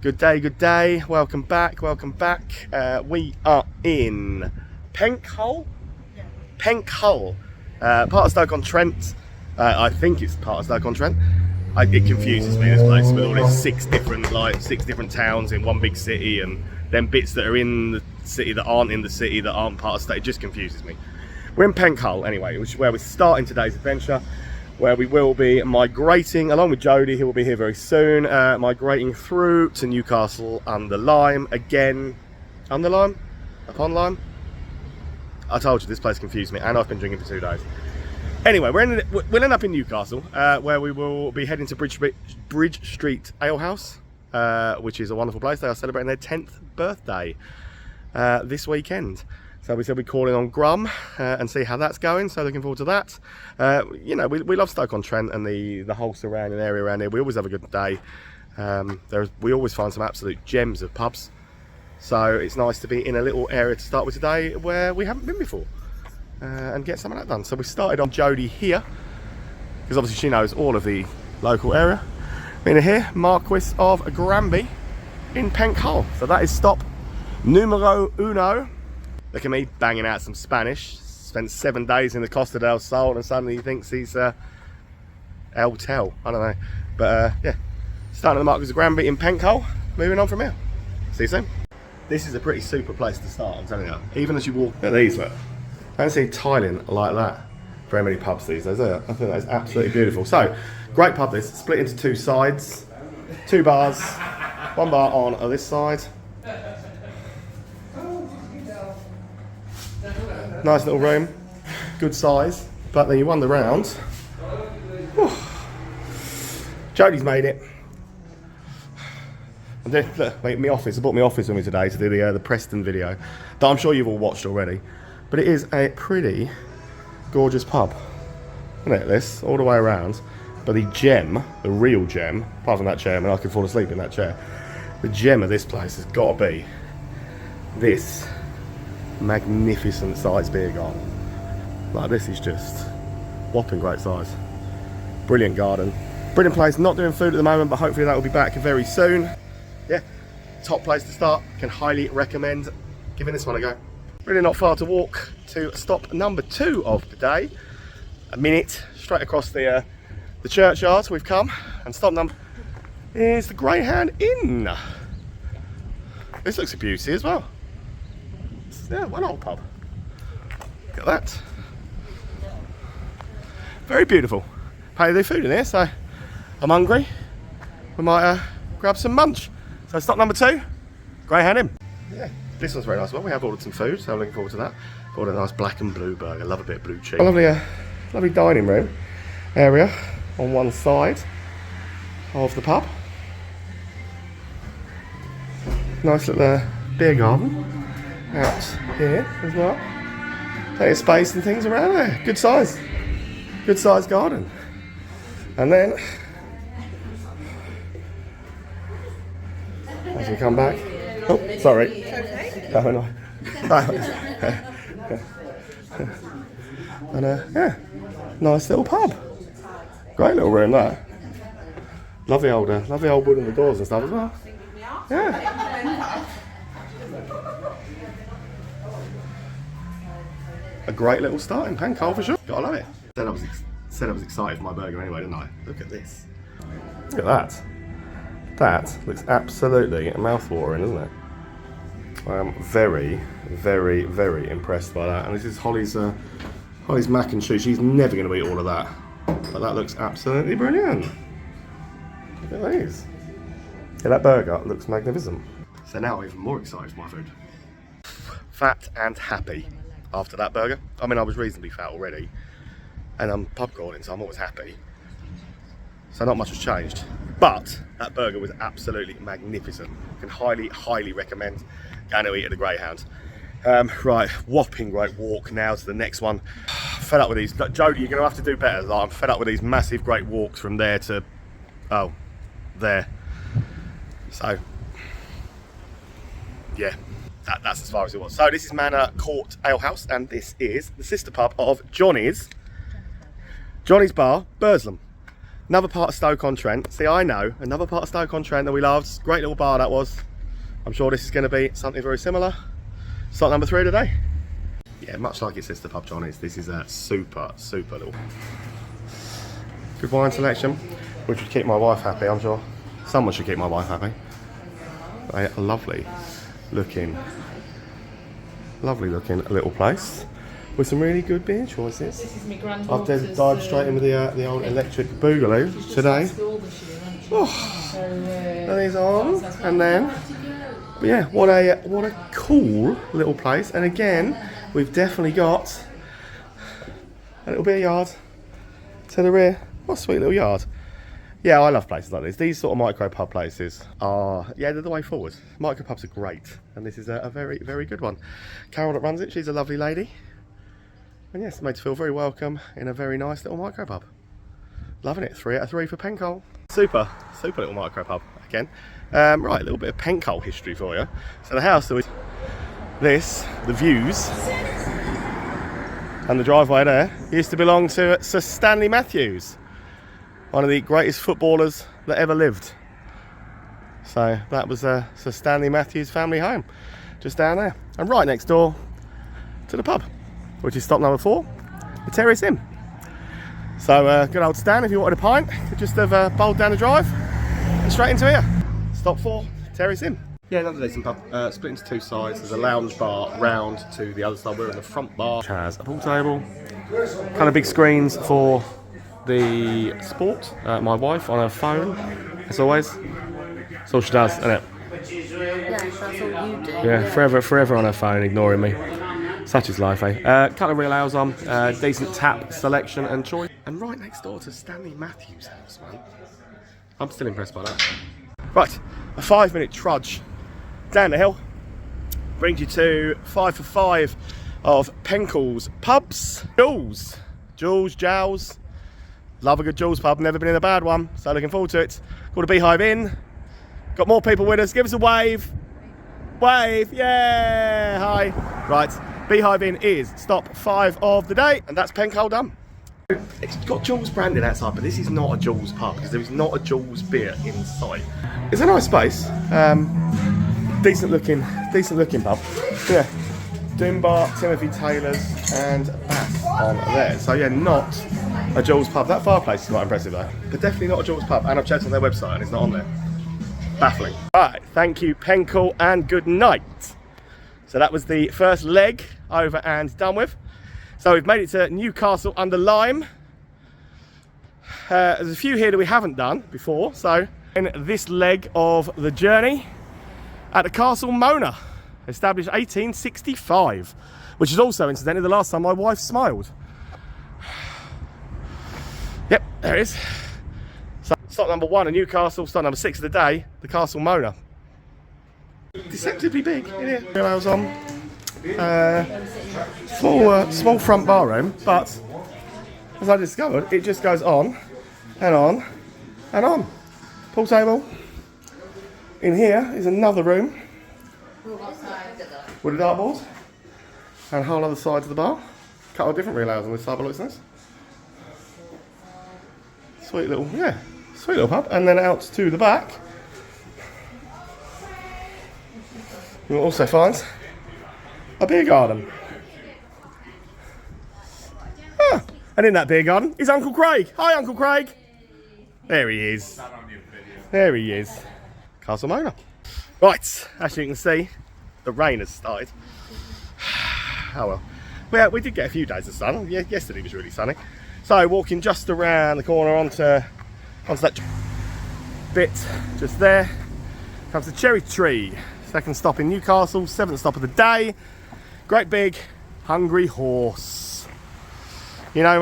Good day, welcome back. We are in Penkhull, part of Stoke-on-Trent. I think it's part of Stoke-on-Trent. It confuses me, this place, with all these six different towns in one big city, and then bits that are in the city that aren't in the city that aren't part of state. It just confuses me. We're in Penkhull anyway, which is where we're starting today's adventure, where we will be migrating, along with Jody, who will be here very soon, migrating through to Newcastle under Lyme. Again, under Lyme? Upon Lyme? I told you, this place confused me, and I've been drinking for 2 days. Anyway, we'll end up in Newcastle, where we will be heading to Bridge Street Ale House, which is a wonderful place. They are celebrating their 10th birthday this weekend. So we said we'd call in on Grum and see how that's going. So looking forward to that. You know, we love Stoke-on-Trent and the whole surrounding area around here. We always have a good day. We always find some absolute gems of pubs. So it's nice to be in a little area to start with today where we haven't been before and get some of that done. So we started on Jody here because obviously she knows all of the local area. We're here, Marquis of Granby in Penkhull. So that is stop numero uno. Look at me banging out some Spanish. Spent 7 days in the Costa del Sol and suddenly he thinks he's El Tel. I don't know. But yeah, starting at the Marquis of Granby in Penkhull. Moving on from here. See you soon. This is a pretty super place to start, I'm telling you. Even as you walk at these, look. I don't see tiling like that. Very many pubs these days, I think that's absolutely beautiful. So, great pub this. Split into two sides. 2 bars. 1 bar on this side. Nice little room, good size, but then you wander around. Whew. Jody's made it. Look, my office. I brought my office with me today to do the Preston video that I'm sure you've all watched already. But it is a pretty gorgeous pub. Isn't it, this? All the way around. But the gem, the real gem, apart from that chair, I mean I could fall asleep in that chair. The gem of this place has got to be this magnificent size beer garden. Like, this is just whopping great size. Brilliant garden, brilliant place. Not doing food at the moment, but hopefully that will be back very soon. Yeah, top place to start. Can highly recommend giving this one a go. Really not far to walk to stop number 2 of the day. A minute straight across the churchyard we've come, and stop number is the Greyhound Inn. This looks a beauty as well. Yeah, one old pub. Look at that. Very beautiful. Plenty of food in here, so I'm hungry. We might grab some munch. So stop number 2, Greyhound Inn. Yeah, this one's very nice. Well, we have ordered some food, so I'm looking forward to that. Ordered a nice black and blue burger. Love a bit of blue cheese. A lovely dining room area on one side of the pub. Nice little beer garden out here as well. Plenty of space and things around there. Good size garden. And then as we come back, oh sorry, oh no, and yeah, nice little pub. Great little room that. Lovely old wood on the doors and stuff as well. Yeah. A great little start in Penkhull for sure. Gotta love it. Said I was excited for my burger anyway, didn't I? Look at this. Look at that. That looks absolutely mouth-watering, isn't it? I am very, very, very impressed by that. And this is Holly's mac and cheese. She's never going to eat all of that. But that looks absolutely brilliant. Look at these. Yeah, that burger looks magnificent. So now I'm even more excited for my food. Fat and happy after that burger. I mean, I was reasonably fat already. And I'm pub crawling, so I'm always happy. So not much has changed. But that burger was absolutely magnificent. Can highly, highly recommend going to eat at the Greyhound. Right, whopping great walk now to the next one. Fed up with these. Jody, you're going to have to do better. Like, I'm fed up with these massive great walks from there to, oh, there. So, yeah, that's as far as it was. So this is Manor Court Ale House, and this is the sister pub of Johnny's Bar, Burslem. Another part of Stoke-on-Trent. See, I know, another part of Stoke-on-Trent that we loved. Great little bar that was. I'm sure this is going to be something very similar. Stop number 3 today. Yeah, much like its sister pub, Johnny's, this is a super little. Good wine selection, which would keep my wife happy, I'm sure. Someone should keep my wife happy. A lovely looking little place with some really good beer choices. This is my granddaughter's. I've dived straight in with the old electric boogaloo today. And he's on, and then, but yeah, what a cool little place. And again, we've definitely got a little beer yard to the rear. What a sweet little yard. Yeah, I love places like this. These sort of micro pub places are, yeah, they're the way forward. Micro pubs are great, and this is a very good one. Carol that runs it, she's a lovely lady. And yes, made to feel very welcome in a very nice little micro pub. Loving it. 3 out of 3 for Penkhull. Super little micro pub again. Right, a little bit of Penkhull history for you. So the house that we, the views, and the driveway there used to belong to Sir Stanley Matthews, one of the greatest footballers that ever lived. So that was Sir Stanley Matthews' family home, just down there, and right next door to the pub, which is stop number 4, the Terrace Inn. So good old Stan, if you wanted a pint, could just have bowled down the drive and straight into here. Stop 4, Terrace Inn. Yeah, another decent pub, split into 2 sides. There's a lounge bar round to the other side. We're in the front bar, which has a pool table, kind of big screens for the sport. My wife on her phone, as always. That's all she does, isn't it? Yeah, that's all you do. Yeah, forever on her phone, ignoring me. Such is life, eh? Couple of real ales on, decent tap selection and choice. And right next door to Stanley Matthews' house, man. I'm still impressed by that. Right, a 5-minute trudge down the hill brings you to 5 for 5 of Penkhull's pubs. Jules, Jowls. Love a good Jules pub, never been in a bad one, so looking forward to it. Called a Beehive Inn. Got more people with us, give us a wave. Wave, yeah, hi. Right, Beehive Inn is stop 5 of the day, and that's Penkhull done. It's got Jules branded outside, but this is not a Jules pub because there is not a Jules beer inside. It's a nice space, decent looking pub. Yeah, Doombar, Timothy Taylor's, and Bass on there. So yeah, not a Jules pub. That fireplace is quite impressive though, but definitely not a Jules pub. And I've checked on their website and it's not on there. Baffling. Right, thank you Penkhull and good night. So that was the first leg over and done with. So we've made it to Newcastle Under Lyme. There's a few here that we haven't done before. So in this leg of the journey at the Castle Manor, established 1865, which is also incidentally the last time my wife smiled. Yep, there it is. So stop number 1 in Newcastle, stop number 6 of the day, the Castle Manor. Deceptively big in here. I was on small front bar room, but as I discovered, it just goes on and on and on. Pool table. In here is another room with a dartboard and a whole other side to the bar. A couple of different relays on this side, but looks nice. Sweet little pub. And then out to the back, you'll also find a beer garden. And in that beer garden is Uncle Craig. Hi, Uncle Craig. There he is. There he is. Castle Manor. Right, as you can see, the rain has started. Oh well. Well, we did get a few days of sun. Yeah, yesterday was really sunny. So walking just around the corner onto that bit just there comes the Cherry Tree. Second stop in Newcastle, 7th stop of the day. Great big Hungry Horse. You know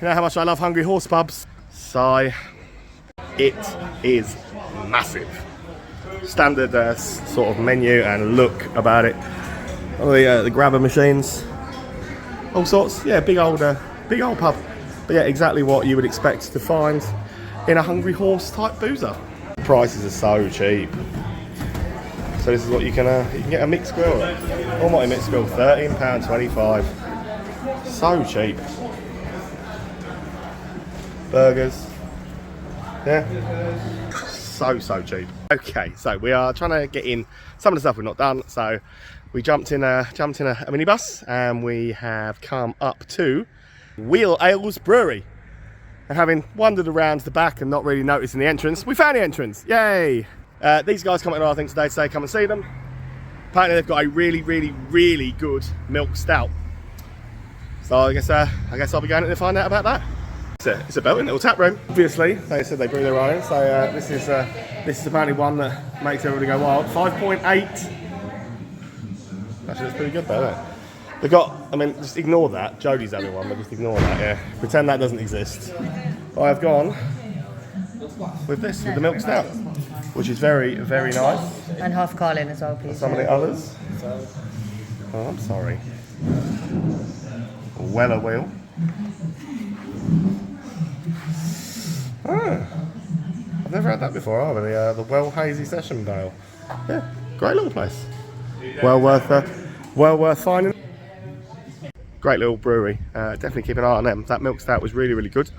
how much I love Hungry Horse pubs. So it is massive. Standard sort of menu and look about it. All the grabber machines, all sorts. Yeah, big old pub. But yeah, exactly what you would expect to find in a Hungry Horse type boozer. Prices are so cheap. So this is what you can get a mixed grill. Almighty mixed grill, £13.25. So cheap. Burgers, Yeah. So cheap. Okay, so we are trying to get in some of the stuff we've not done. So we jumped in a minibus and we have come up to Ale Brewery. And having wandered around the back and not really noticing the entrance, we found the entrance. Yay! These guys come in our thing today to say come and see them. Apparently they've got a really good milk stout. So I guess I'll be going in to find out about that. It's a belting little tap room. Obviously, they said they brew their own, so this is apparently one that makes everybody go wild. 5.8. Actually, that's pretty good though, isn't it? They've got, I mean, just ignore that. Jodie's having one, but just ignore that, yeah. Pretend that doesn't exist. I've gone with this, with the milk stout, which is very nice. And half Carlin as well, please. Some of the others. Oh, I'm sorry. Weller wheel. Oh, I've never had that before, have I? The Well Hazy Session Dale. Yeah, great little place. Well worth finding. Great little brewery. Definitely keep an eye on them. That milk stout was really good.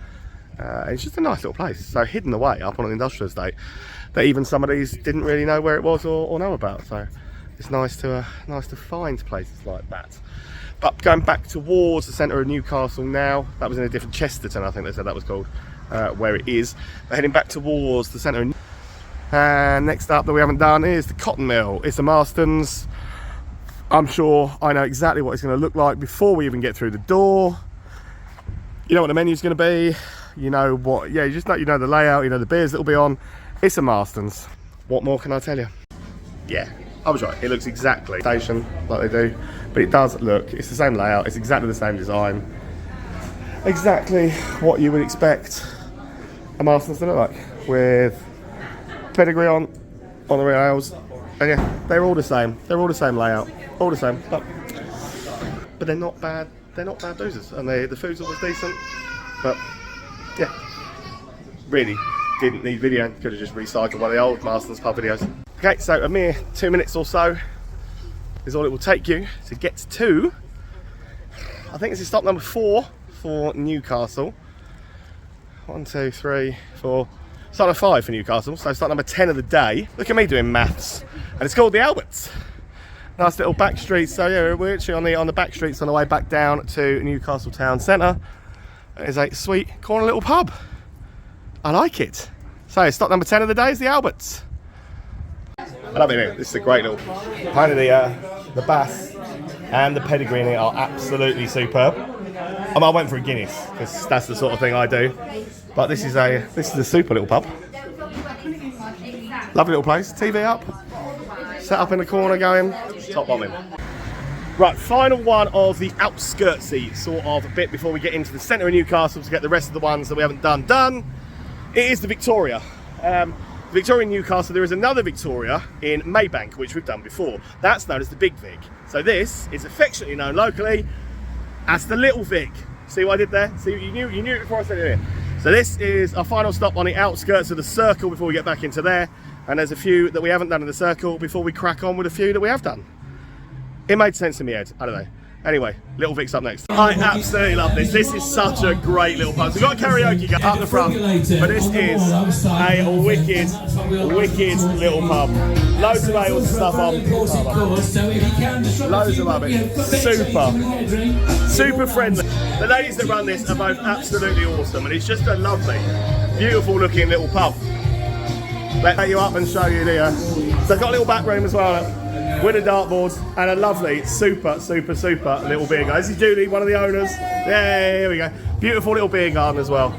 It's just a nice little place. So hidden away up on an industrial estate that even some of these didn't really know where it was or know about. So it's nice to find places like that. But going back towards the centre of Newcastle now, that was in a different Chesterton, I think they said that was called, where it is. But heading back towards the centre. And next up that we haven't done is the Cotton Mill. It's a Marston's. I'm sure I know exactly what it's going to look like before we even get through the door. You know what the menu's going to be. You know what, yeah, you know the layout, you know the beers that will be on. It's a Marston's. What more can I tell you? Yeah, I was right. It looks exactly station like they do, but it does look, it's the same layout, it's exactly the same design. Exactly what you would expect a Marston's to look like, with pedigree on the rear ales. And yeah, they're all the same. They're all the same layout, all the same. But they're not bad. They're not bad boozers, and the food's always decent. But yeah, really didn't need video. Could have just recycled one of the old Marston's pub videos. Okay, so a mere 2 minutes or so is all it will take you to get to. I think this is stop number 4 for Newcastle. 1, 2, 3, 4. Start number 5 for Newcastle, so start number 10 of the day. Look at me doing maths. And it's called the Alberts. Nice little back streets. So yeah, we're actually on the back streets on the way back down to Newcastle town centre. It's a sweet corner little pub. I like it. So stop number 10 of the day is the Alberts. I love it here. This is a great little. Apparently the Bass and the pedigree in it are absolutely superb. I went for a Guinness because that's the sort of thing I do. But this is a super little pub. Lovely little place. TV up. Set up in the corner going. Top bombing. Right, final one of the outskirtsy sort of bit before we get into the centre of Newcastle to get the rest of the ones that we haven't done. It is the Victoria. Victoria in Newcastle, there is another Victoria in Maybank, which we've done before. That's known as the Big Vic. So this is affectionately known locally as the Little Vic. See what I did there? See, you knew it before I said it here. So this is our final stop on the outskirts of the circle before we get back into there. And there's a few that we haven't done in the circle before we crack on with a few that we have done. It made sense in my head, I don't know. Anyway, Little Vic's up next. I absolutely love this. This is such a great little pub. We've got a karaoke guy up the front, but this is a wicked little pub. Loads of ales and stuff on. Loads of love it. Super friendly. The ladies that run this are both absolutely awesome, and it's just a lovely, beautiful looking little pub. Let you up and show you the. So it's got a little back room as well, with a dartboard and a lovely, super little beer garden. This is Julie, one of the owners. Yeah, here we go. Beautiful little beer garden as well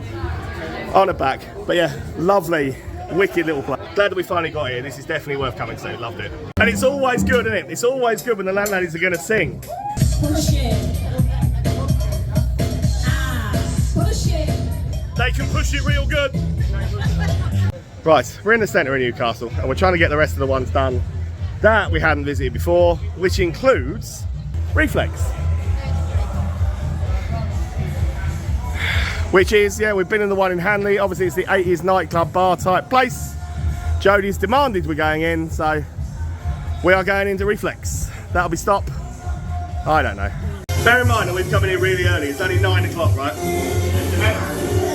on the back. But yeah, lovely, wicked little place. Glad that we finally got here. This is definitely worth coming to. Loved it. And it's always good, isn't it? It's always good when the landladies are going to sing. Push it. Push it. They can push it real good. Right, we're in the centre of Newcastle and we're trying to get the rest of the ones done that we hadn't visited before, which includes Reflex. Which is, yeah, we've been in the one in Hanley. Obviously it's the 80s nightclub bar type place. Jodie's demanded we're going in, so we are going into Reflex. That'll be stop, I don't know. Bear in mind that we've come in here really early. It's only 9 o'clock, right?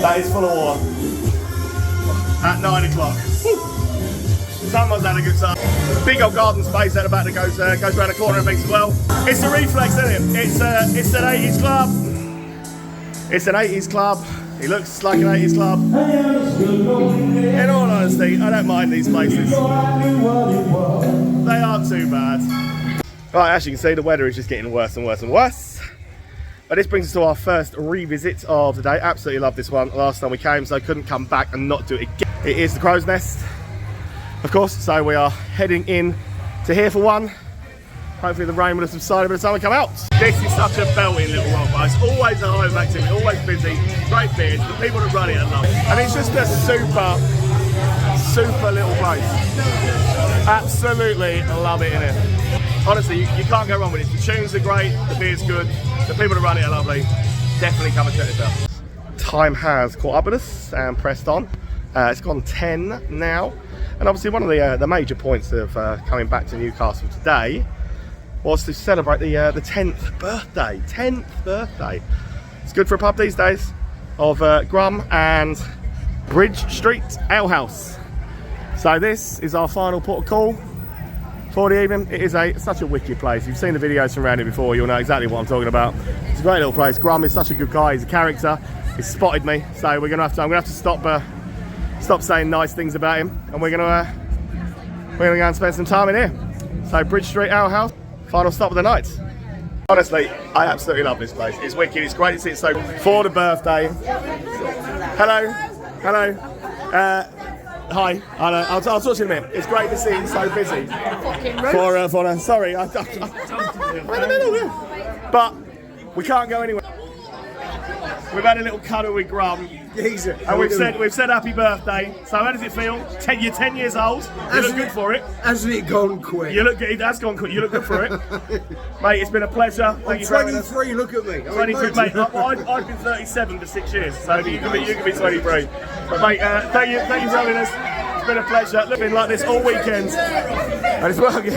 That is full of water. at 9 o'clock. Someone's had a good time. Big old garden space at the back that goes around the corner and things as well. It's a Reflex, isn't it? It's an 80s club. It's an 80s club. It looks like an 80s club. In all honesty, I don't mind these places. They aren't too bad. Right, as you can see, the weather is just getting worse and worse and worse. But this brings us to our first revisit of the day. Absolutely love this one. Last time we came, so I couldn't come back and not do it again. It is the Crow's Nest, of course, so we are heading in to here for one. Hopefully the rain will have subsided by the time we come out. This is such a belting little rock bar. It's always a hive activity, always busy, great beers, the people that run it are lovely. And it's just a super little place. Absolutely love it in here. Honestly, you can't go wrong with it. The tunes are great, the beer's good, the people that run it are lovely. Definitely come and check this out. Time has caught up with us and pressed on. It's gone 10 now. And obviously one of the major points of coming back to Newcastle today was to celebrate the 10th birthday. 10th birthday. It's good for a pub these days of Grum and Bridge Street Ale House. So this is our final port of call for the evening. It is such a wicked place. You've seen the videos from around here before, you'll know exactly what I'm talking about. It's a great little place. Grum is such a good guy, he's a character. He's spotted me, so I'm gonna have to stop saying nice things about him, and we're gonna go and spend some time in here. So Bridge Street Ale House, final stop of the night. Honestly, I absolutely love this place. It's wicked, it's great to see it. So for the birthday, hello. Hi, I'll talk to you in a minute. It's great to see it so busy. Sorry, I'm in the middle here. But we can't go anywhere. We've had a little cuddle with Grum, and we've said happy birthday. So how does it feel? You're 10 years old. You look good for it. Hasn't it gone quick? You look good. It has gone quick. You look good for it, mate. It's been a pleasure. Thank you for having us. 23. Look at me. 23, mate. I've been 37 for 6 years, so you can be 23. But mate, thank you for having us. It's been a pleasure. It's been like this all weekend, and it's working.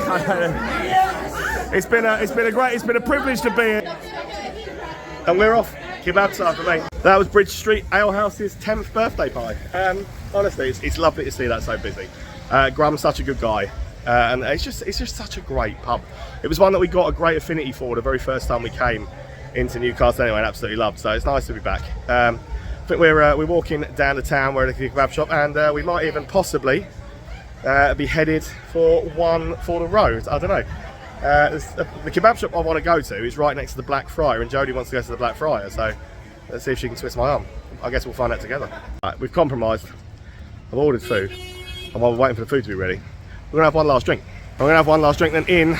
It's been a privilege to be here, and we're off. Kebab time for me. That was Bridge Street Ale House's 10th birthday party. Honestly, it's lovely to see that so busy. Grum's such a good guy, and it's just such a great pub. It was one that we got a great affinity for the very first time we came into Newcastle anyway, and absolutely loved. So it's nice to be back. I think we're walking down the town. We're at the kebab shop, and we might even possibly be headed for one for the road. I don't know. The kebab shop I want to go to is right next to the Black Friar, and Jodie wants to go to the Black Friar, so let's see if she can twist my arm. I guess we'll find out together. Right, we've compromised. I've ordered food, and while we're waiting for the food to be ready, we're going to have one last drink. We're going to have one last drink, then in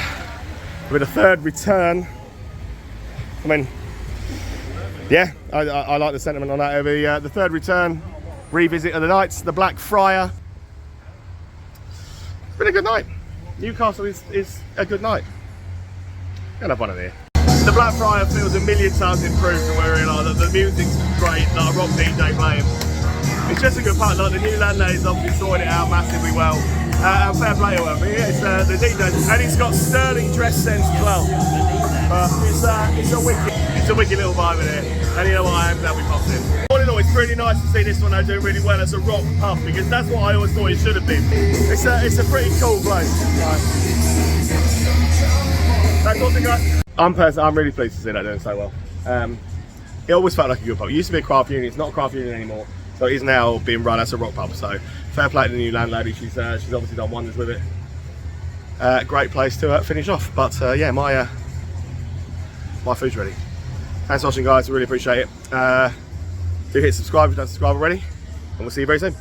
with a third return. I mean, yeah, I like the sentiment on that. Over the third return, revisit of the nights, the Black Friar. It's been a good night. Newcastle is a good night. Gonna have one of here. The Black Friar feels a million times improved from where we are. The music's great, like a rock DJ playing. It's just a good part. Like the new landlady's obviously sorted it out massively well. And fair play to her. But yeah, it's the DJs, and it's got sterling dress sense as well. It's a wicked little vibe in here. And you know what? I am glad we popped in. All in all, it's really nice to see this one though doing really well as a rock pub, because that's what I always thought it should have been. It's a pretty cool place. I'm really pleased to see that doing so well. It always felt like a good pub. It used to be a craft union. It's not a craft union anymore, so it is now being run as a rock pub. So fair play to the new landlady. She's obviously done wonders with it. Great place to finish off. But yeah, my food's ready. Thanks for watching, guys. I really appreciate it. Do hit subscribe if you don't subscribe already, and we'll see you very soon.